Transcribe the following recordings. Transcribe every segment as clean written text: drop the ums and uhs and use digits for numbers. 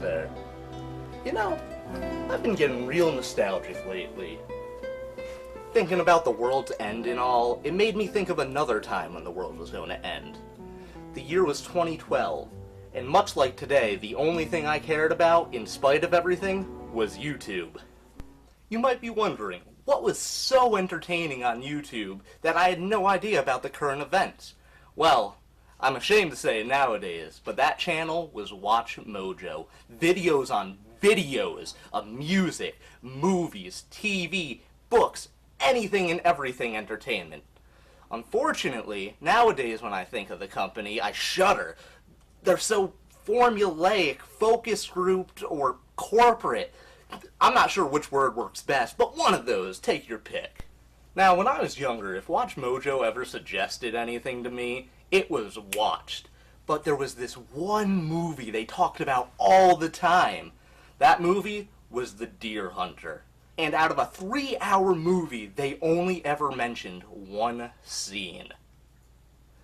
there. You know, I've been getting real nostalgic lately. Thinking about the world's end and all, it made me think of another time when the world was going to end. The year was 2012, and much like today, the only thing I cared about, in spite of everything, was YouTube. You might be wondering, what was so entertaining on YouTube that I had no idea about the current events? Well, I'm ashamed to say nowadays, but that channel was Watch Mojo. Videos on videos of music, movies, TV, books, anything and everything entertainment. Unfortunately, nowadays when I think of the company, I shudder. They're so formulaic, focus grouped, or corporate. I'm not sure which word works best, but one of those, take your pick. Now, when I was younger, if Watch Mojo ever suggested anything to me, it was watched. But there was this one movie they talked about all the time. That movie was The Deer Hunter. And out of a 3-hour movie, they only ever mentioned one scene.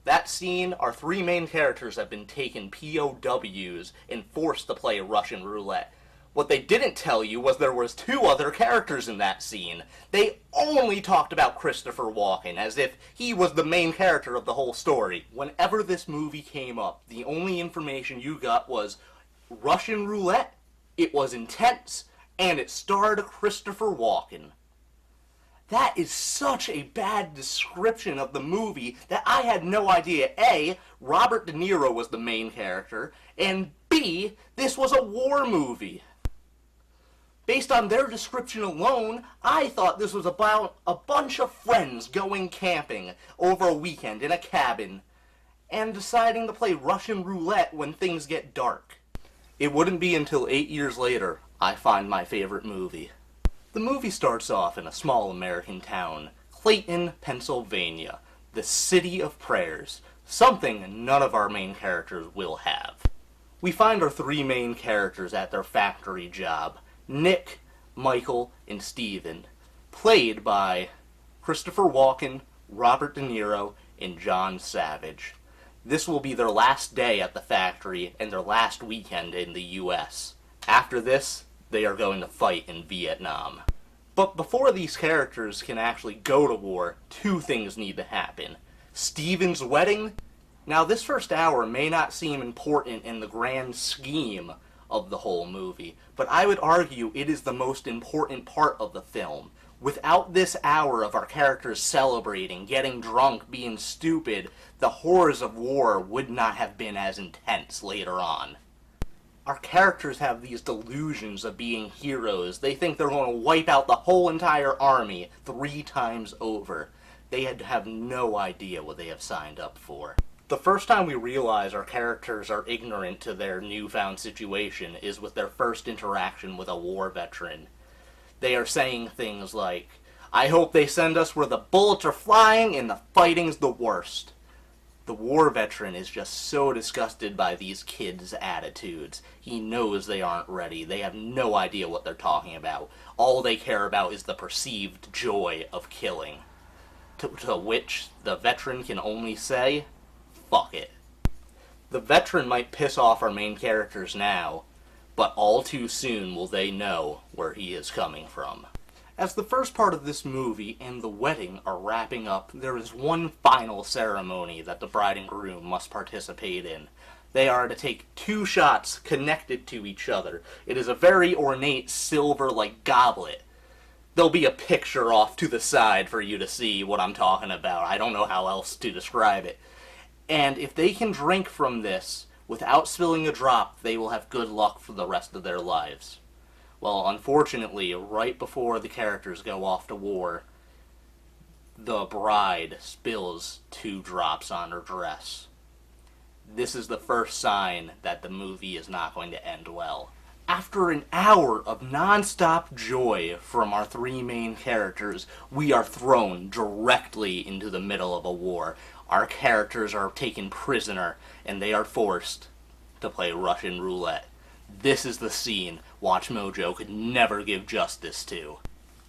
That scene, our 3 main characters have been taken POWs and forced to play Russian roulette. What they didn't tell you was there was 2 other characters in that scene. They only talked about Christopher Walken, as if he was the main character of the whole story. Whenever this movie came up, the only information you got was Russian roulette, it was intense, and it starred Christopher Walken. That is such a bad description of the movie that I had no idea, A, Robert De Niro was the main character, and B, this was a war movie. Based on their description alone, I thought this was about a bunch of friends going camping over a weekend in a cabin and deciding to play Russian roulette when things get dark. It wouldn't be until 8 years later I find my favorite movie. The movie starts off in a small American town, Clayton, Pennsylvania, the city of prayers, something none of our main characters will have. We find our 3 main characters at their factory job, Nick, Michael, and Steven, played by Christopher Walken, Robert De Niro, and John Savage. This will be their last day at the factory and their last weekend in the US. After this, they are going to fight in Vietnam. But before these characters can actually go to war, 2 things need to happen. Steven's wedding. Now, this first hour may not seem important in the grand scheme of the whole movie, but I would argue it is the most important part of the film. Without this hour of our characters celebrating, getting drunk, being stupid, the horrors of war would not have been as intense later on. Our characters have these delusions of being heroes. They think they're going to wipe out the whole entire army 3 times over. They have no idea what they have signed up for. The first time we realize our characters are ignorant to their newfound situation is with their first interaction with a war veteran. They are saying things like, "I hope they send us where the bullets are flying and the fighting's the worst." The war veteran is just so disgusted by these kids' attitudes. He knows they aren't ready. They have no idea what they're talking about. All they care about is the perceived joy of killing. To which the veteran can only say, "Fuck it." The veteran might piss off our main characters now, but all too soon will they know where he is coming from. As the first part of this movie and the wedding are wrapping up, there is one final ceremony that the bride and groom must participate in. They are to take 2 shots connected to each other. It is a very ornate silver-like goblet. There'll be a picture off to the side for you to see what I'm talking about. I don't know how else to describe it. And if they can drink from this without spilling a drop, they will have good luck for the rest of their lives. Well, unfortunately, right before the characters go off to war, the bride spills 2 drops on her dress. This is the first sign that the movie is not going to end well. After an hour of non-stop joy from our 3 main characters, we are thrown directly into the middle of a war. Our characters are taken prisoner, and they are forced to play Russian roulette. This is the scene Watch Mojo could never give justice to.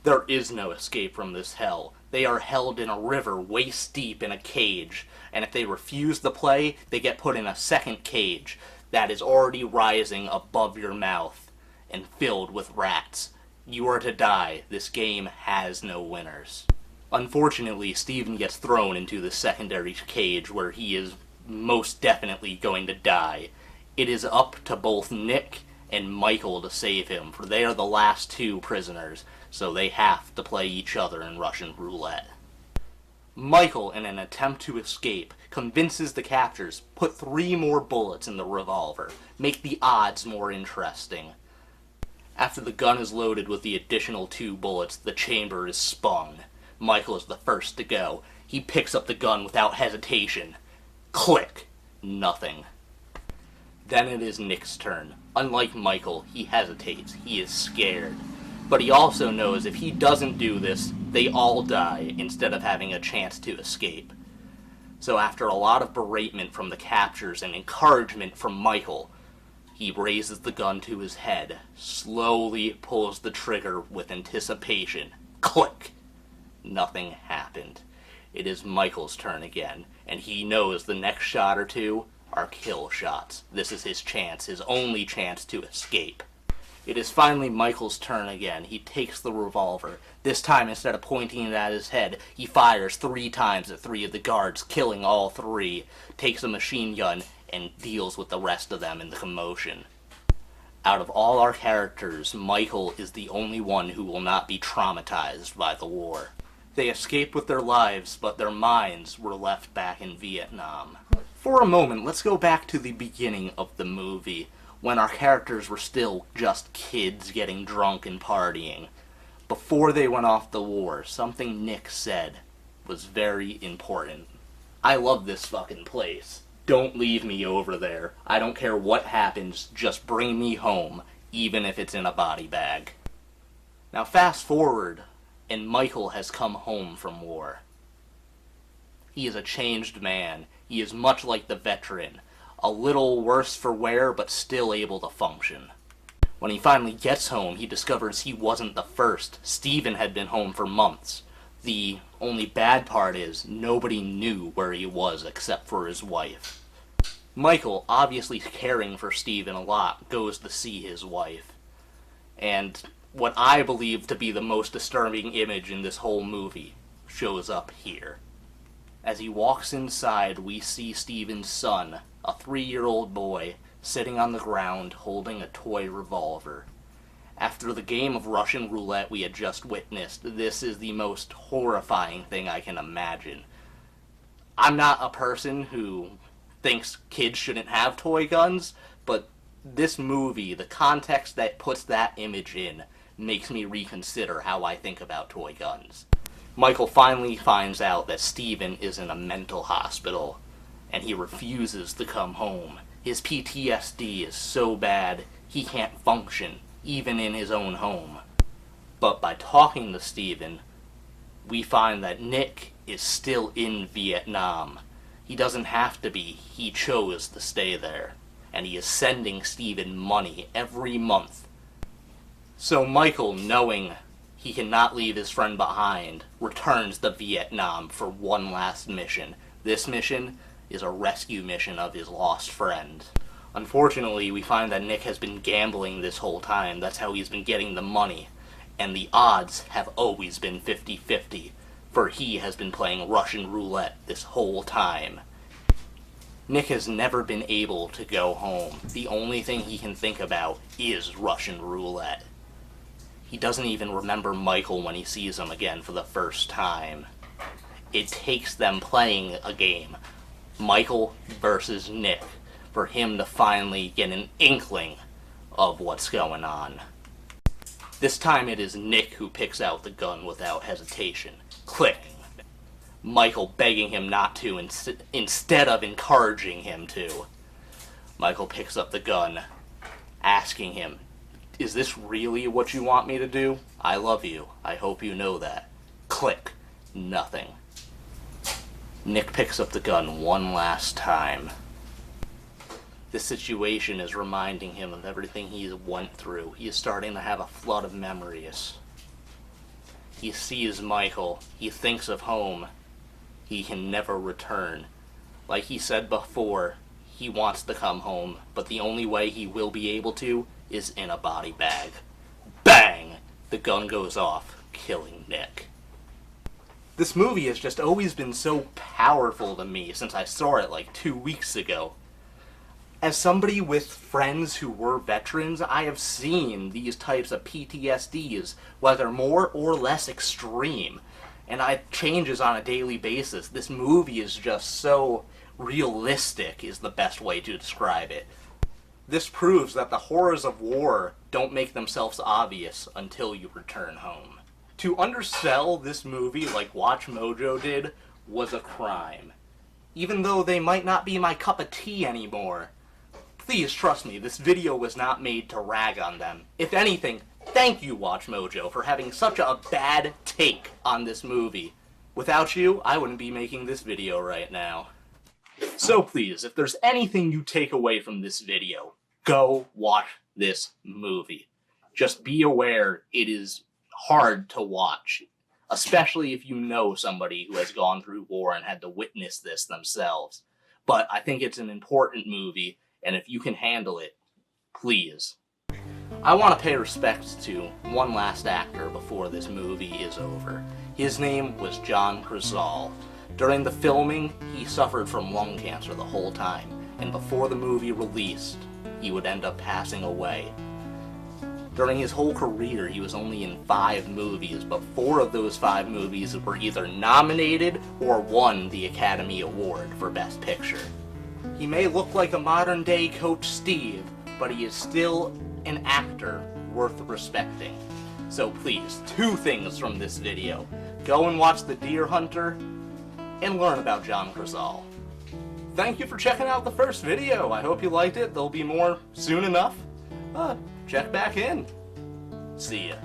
There is no escape from this hell. They are held in a river waist deep in a cage, and if they refuse to play, they get put in a second cage. that is already rising above your mouth and filled with rats. You are to die. This game has no winners. Unfortunately, Steven gets thrown into the secondary cage where he is most definitely going to die. It is up to both Nick and Michael to save him, for they are the last two prisoners, so they have to play each other in Russian roulette. Michael, in an attempt to escape, convinces the captors put 3 more bullets in the revolver, make the odds more interesting. After the gun is loaded with the additional 2 bullets, the chamber is spun. Michael is the first to go. He picks up the gun without hesitation. Click. Nothing. Then it is Nick's turn. Unlike Michael, he hesitates. He is scared. But he also knows if he doesn't do this, they all die instead of having a chance to escape. So after a lot of beratement from the captors and encouragement from Michael, he raises the gun to his head, slowly pulls the trigger with anticipation. Click! Nothing happened. It is Michael's turn again, and he knows the next shot or 2 are kill shots. This is his chance, his only chance to escape. It is finally Michael's turn again. He takes the revolver. This time, instead of pointing it at his head, he fires 3 times at 3 of the guards, killing all 3, takes a machine gun, and deals with the rest of them in the commotion. Out of all our characters, Michael is the only one who will not be traumatized by the war. They escaped with their lives, but their minds were left back in Vietnam. For a moment, let's go back to the beginning of the movie, when our characters were still just kids getting drunk and partying. Before they went off the war, something Nick said was very important. I love this fucking place. Don't leave me over there. I don't care what happens, just bring me home, even if it's in a body bag. Now fast forward, and Michael has come home from war. He is a changed man. He is much like the veteran. A little worse for wear, but still able to function. When he finally gets home, he discovers he wasn't the first. Steven had been home for months. The only bad part is, nobody knew where he was except for his wife. Michael, obviously caring for Steven a lot, goes to see his wife. And what I believe to be the most disturbing image in this whole movie shows up here. As he walks inside, we see Steven's son, a 3-year-old boy, sitting on the ground holding a toy revolver. After the game of Russian roulette we had just witnessed, this is the most horrifying thing I can imagine. I'm not a person who thinks kids shouldn't have toy guns, but this movie, the context that puts that image in, makes me reconsider how I think about toy guns. Michael finally finds out that Steven is in a mental hospital, and he refuses to come home. His PTSD is so bad, he can't function, even in his own home. But by talking to Steven, we find that Nick is still in Vietnam. He doesn't have to be, he chose to stay there. And he is sending Steven money every month. So Michael, knowing he cannot leave his friend behind, returns to Vietnam for one last mission. This mission is a rescue mission of his lost friend. Unfortunately, we find that Nick has been gambling this whole time. That's how he's been getting the money. And the odds have always been 50-50, for he has been playing Russian roulette this whole time. Nick has never been able to go home. The only thing he can think about is Russian roulette. He doesn't even remember Michael when he sees him again for the first time. It takes them playing a game, Michael versus Nick, for him to finally get an inkling of what's going on. This time it is Nick who picks out the gun without hesitation. Click. Michael begging him not to instead of encouraging him to. Michael picks up the gun, asking him, "Is this really what you want me to do? I love you. I hope you know that." Click. Nothing. Nick picks up the gun one last time. This situation is reminding him of everything he went through. He is starting to have a flood of memories. He sees Michael. He thinks of home. He can never return. Like he said before, he wants to come home, but the only way he will be able to is in a body bag. Bang! The gun goes off, killing Nick. This movie has just always been so powerful to me since I saw it like 2 weeks ago. As somebody with friends who were veterans, I have seen these types of PTSDs, whether more or less extreme, and it changes on a daily basis. This movie is just so realistic, is the best way to describe it. This proves that the horrors of war don't make themselves obvious until you return home. To undersell this movie like Watch Mojo did was a crime. Even though they might not be my cup of tea anymore, please trust me, this video was not made to rag on them. If anything, thank you, Watch Mojo, for having such a bad take on this movie. Without you, I wouldn't be making this video right now. So please, if there's anything you take away from this video, go watch this movie. Just be aware it is hard to watch, especially if you know somebody who has gone through war and had to witness this themselves. But I think it's an important movie, and if you can handle it, please. I want to pay respects to one last actor before this movie is over. His name was John Cazale. During the filming, he suffered from lung cancer the whole time, and before the movie released, he would end up passing away. During his whole career, he was only in 5 movies, but 4 of those 5 movies were either nominated or won the Academy Award for Best Picture. He may look like a modern-day Coach Steve, but he is still an actor worth respecting. So please, 2 things from this video. Go and watch The Deer Hunter, and learn about John Cazale. Thank you for checking out the first video. I hope you liked it. There'll be more soon enough. Check back in. See ya.